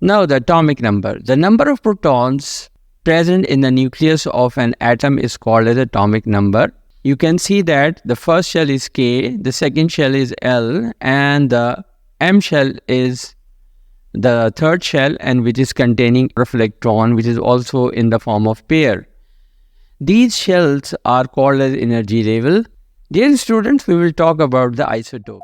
Now the atomic number. The number of protons present in the nucleus of an atom is called as atomic number. You can see that the first shell is K, the second shell is L, and the M shell is the third shell, and which is containing of electron, which is also in the form of pair. These shells are called as energy level. Dear students, we will talk about the isotopes.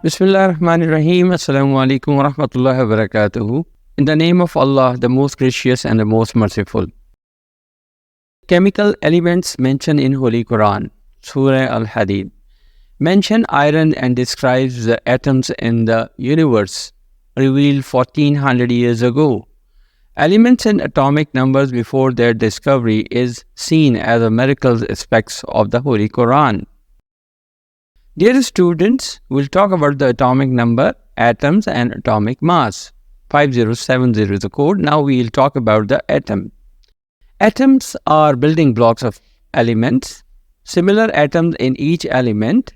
Bismillah ar-Rahman ar-Rahim. Assalamu alaikum wa rahmatullahi wa barakatuhu. In the name of Allah, the most gracious and the most merciful. Chemical elements mentioned in Holy Quran, Surah Al-Hadid, mention iron and describes the atoms in the universe revealed 1400 years ago. Elements and atomic numbers before their discovery is seen as a miracle aspects of the Holy Quran. Dear students, we'll talk about the atomic number, atoms and atomic mass. 5070 is the code. Now we'll talk about the atom. Atoms are building blocks of elements. Similar atoms in each element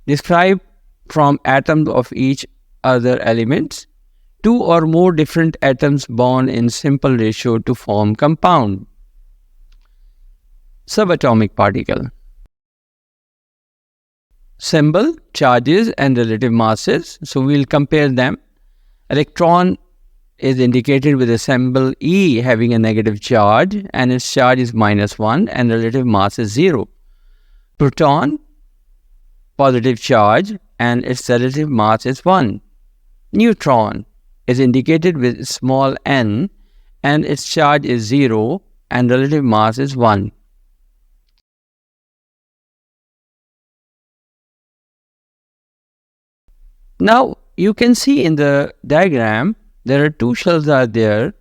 describe from atoms of each other elements. Two or more different atoms bond in simple ratio to form compound. Subatomic particle. Symbol, charges and relative masses. So we'll compare them. Electron is indicated with a symbol E having a negative charge, and its charge is -1 and relative mass is 0. Proton, positive charge, and its relative mass is 1. Neutron is indicated with small n, and its charge is 0 and relative mass is 1. Now you can see in the diagram there are two shells are there.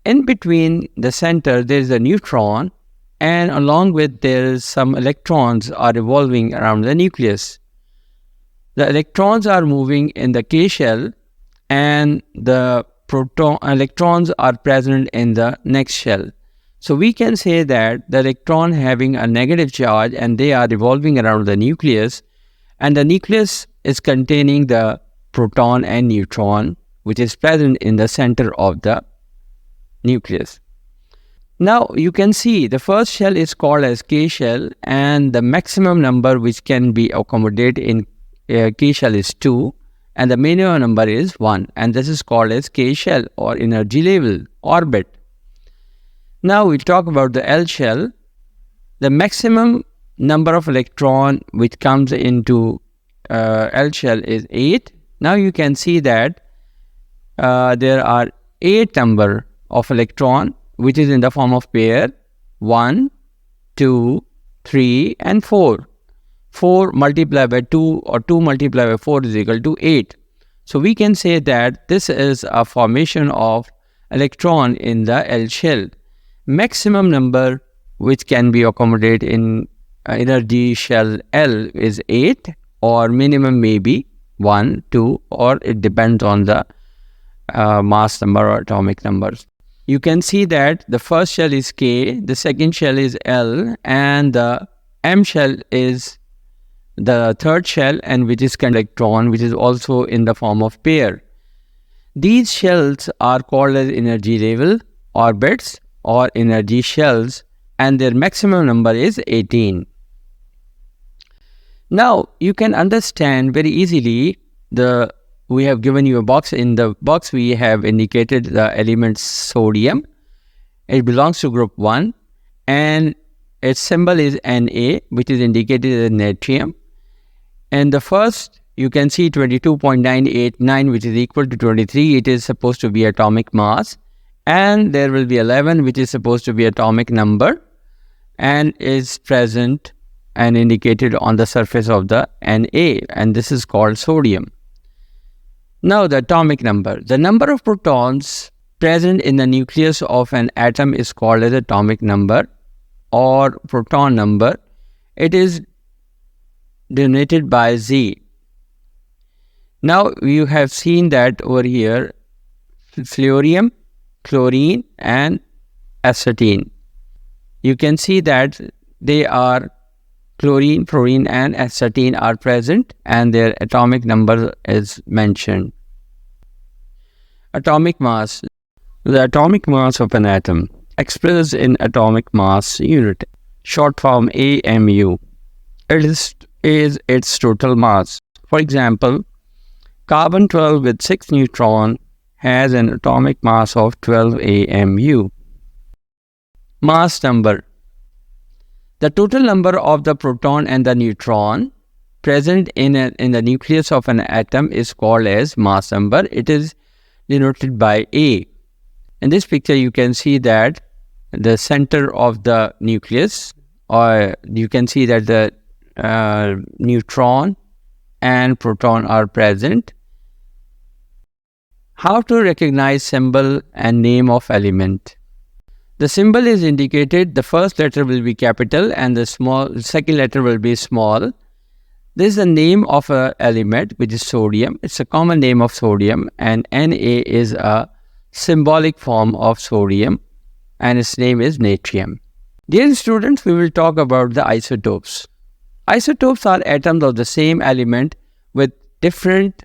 In between the center there is a neutron, and along with there is some electrons are revolving around the nucleus. The electrons are moving in the K shell, and the electrons are present in the next shell. So we can say that the electron having a negative charge and they are revolving around the nucleus, and the nucleus is containing the proton and neutron, which is present in the center of the nucleus. Now you can see the first shell is called as K shell, and the maximum number which can be accommodated in K shell is 2, and the minimum number is 1, and this is called as K shell or energy level orbit. Now we talk about the L shell. The maximum number of electron which comes into L shell is 8. Now you can see that there are 8 number of electron which is in the form of pair 1, 2, 3 and 4. 4 multiplied by 2 or 2 multiplied by 4 is equal to 8. So we can say that this is a formation of electron in the L shell. Maximum number which can be accommodated in energy shell L is 8, or minimum may be 1, 2, or it depends on the mass number or atomic numbers. You can see that the first shell is K, the second shell is L, and the M shell is the third shell, and which is electron, which is also in the form of pair. These shells are called as energy level orbits or energy shells, and their maximum number is 18. Now you can understand very easily we have given you a box. In the box we have indicated the element sodium. It belongs to group 1, and its symbol is Na, which is indicated as natrium. And the first you can see 22.989, which is equal to 23. It is supposed to be atomic mass, and there will be 11, which is supposed to be atomic number, and is present and indicated on the surface of the Na, and this is called sodium. Now the atomic number. The number of protons present in the nucleus of an atom is called as atomic number or proton number. It is denoted by Z. Now you have seen that over here fluorine, chlorine and acetine. You can see that they are chlorine, fluorine, and acetine are present, and their atomic number is mentioned. Atomic mass. The atomic mass of an atom expressed in atomic mass unit, short form AMU. It is its total mass. For example, carbon-12 with 6 neutrons has an atomic mass of 12 AMU. Mass number. The total number of the proton and the neutron present in the nucleus of an atom is called as mass number. It is denoted by A. In this picture, you can see that the center of the nucleus, or you can see that the neutron and proton are present. How to recognize symbol and name of element? The symbol is indicated. The first letter will be capital and the second letter will be small. This is the name of an element, which is sodium. It's a common name of sodium, and Na is a symbolic form of sodium, and its name is natrium. Dear students, we will talk about the isotopes. Isotopes are atoms of the same element with different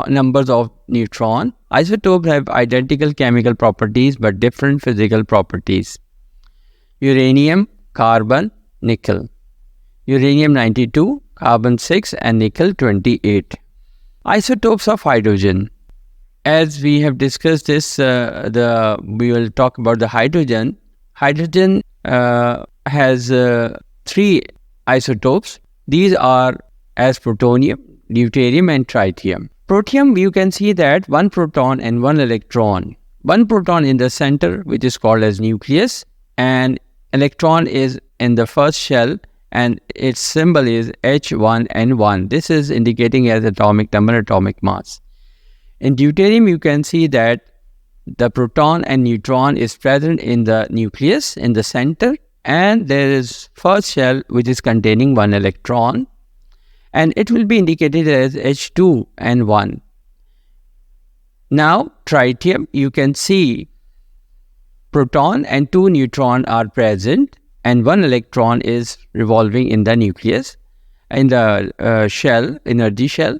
numbers of neutrons. Isotopes have identical chemical properties but different physical properties. Uranium, carbon, nickel. Uranium 92, carbon 6, and nickel 28. Isotopes of hydrogen. As we have discussed this, we will talk about the hydrogen. Hydrogen has 3 isotopes. These are as plutonium, deuterium, and tritium. Protium, you can see that 1 proton and 1 electron. 1 proton in the center, which is called as nucleus, and electron is in the first shell, and its symbol is H1 and 1. This is indicating as atomic number, atomic mass. In deuterium, you can see that the proton and neutron is present in the nucleus, in the center, and there is first shell which is containing 1 electron, and it will be indicated as H2 and 1. Now, tritium, you can see proton and 2 neutrons are present, and 1 electron is revolving in the nucleus, in the shell, energy shell.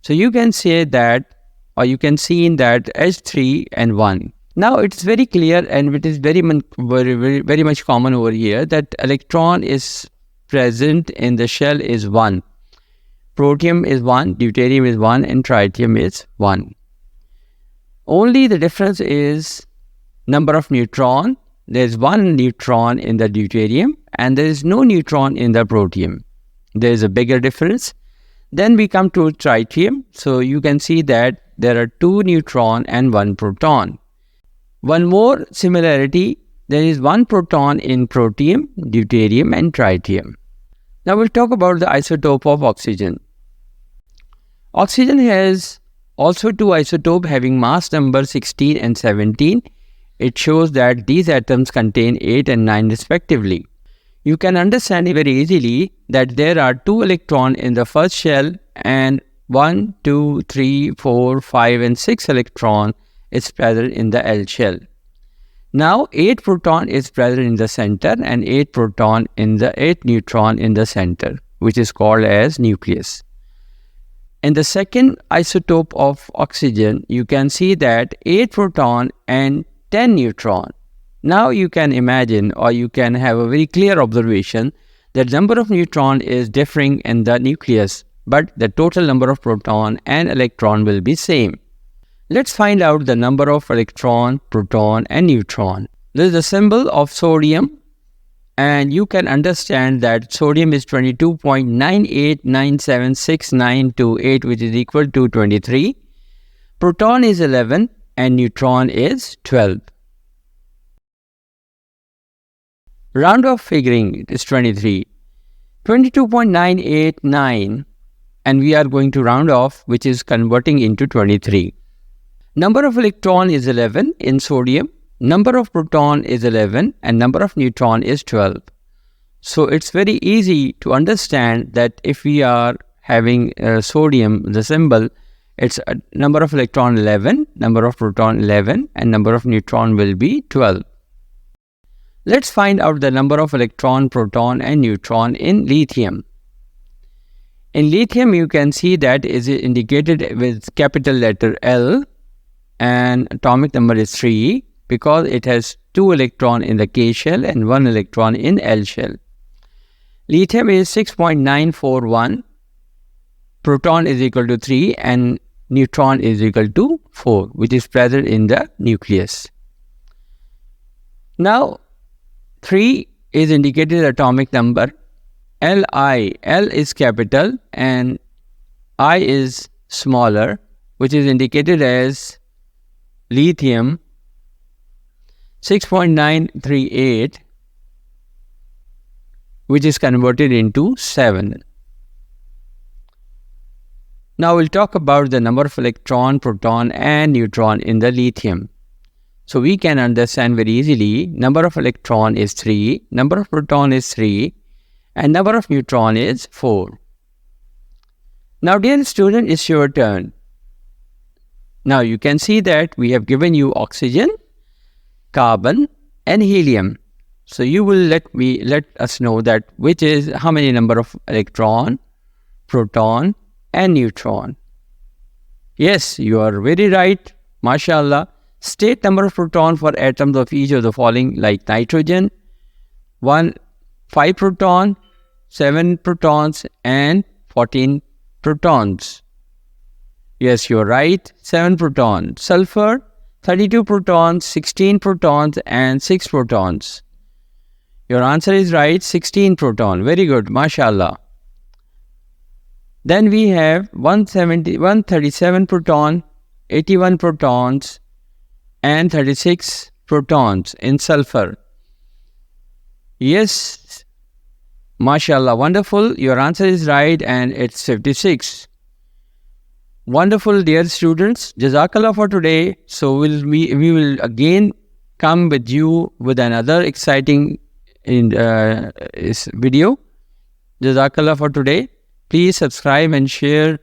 So you can say that, or you can see in that H3 and 1. Now it's very clear, and it is very much common over here, that electron is present in the shell is 1. Protium is 1, deuterium is 1, and tritium is 1. Only the difference is number of neutron. There is 1 neutron in the deuterium, and there is no neutron in the protium. There is a bigger difference. Then we come to tritium. So you can see that there are 2 neutron and 1 proton. One more similarity, there is 1 proton in protium, deuterium, and tritium. Now we'll talk about the isotope of oxygen. Oxygen has also 2 isotopes having mass number 16 and 17. It shows that these atoms contain 8 and 9 respectively. You can understand very easily that there are 2 electrons in the first shell, and 1, 2, 3, 4, 5, and 6 electron is present in the L shell. Now 8 proton is present in the center, and 8 neutron in the center, which is called as nucleus. In the second isotope of oxygen, you can see that 8 proton and 10 neutron. Now you can imagine, or you can have a very clear observation, that number of neutron is differing in the nucleus, but the total number of proton and electron will be same. Let's find out the number of electron, proton, and neutron. This is the symbol of sodium, and you can understand that sodium is 22.98976928, which is equal to 23. Proton is 11 and neutron is 12. Round off figuring is 23. 22.989, and we are going to round off, which is converting into 23. Number of electron is 11 in sodium. Number of proton is 11 and number of neutron is 12. So it's very easy to understand that if we are having sodium, the symbol, it's a number of electron 11, number of proton 11, and number of neutron will be 12. Let's find out the number of electron, proton and neutron in lithium. In lithium, you can see that is indicated with capital letter L and atomic number is 3 because it has 2 electrons in the K shell and 1 electron in L shell. Lithium is 6.941, proton is equal to 3 and neutron is equal to 4, which is present in the nucleus. Now, 3 is indicated atomic number. Li, L is capital and I is smaller, which is indicated as lithium 6.938, which is converted into 7. Now we'll talk about the number of electron, proton and neutron in the lithium. So we can understand very easily, number of electron is 3, number of proton is 3 and number of neutron is 4. Now dear student, it's your turn. Now you can see that we have given you oxygen, carbon and helium. So you will let us know that which is how many number of electron, proton and neutron. Yes, you are very right. MashaAllah. State number of proton for atoms of each of the following, like nitrogen, 5 proton, 7 protons and 14 protons. Yes, you are right. 7 protons. Sulfur, 32 protons, 16 protons and 6 protons. Your answer is right, 16 proton. Very good, MashaAllah. Then we have 137 proton, 81 protons and 36 protons in sulfur. Yes, MashaAllah, wonderful. Your answer is right and it's 56. Wonderful, dear students. Jazakallah for today. So we will again come with you with another exciting video. Jazakallah for today. Please subscribe and share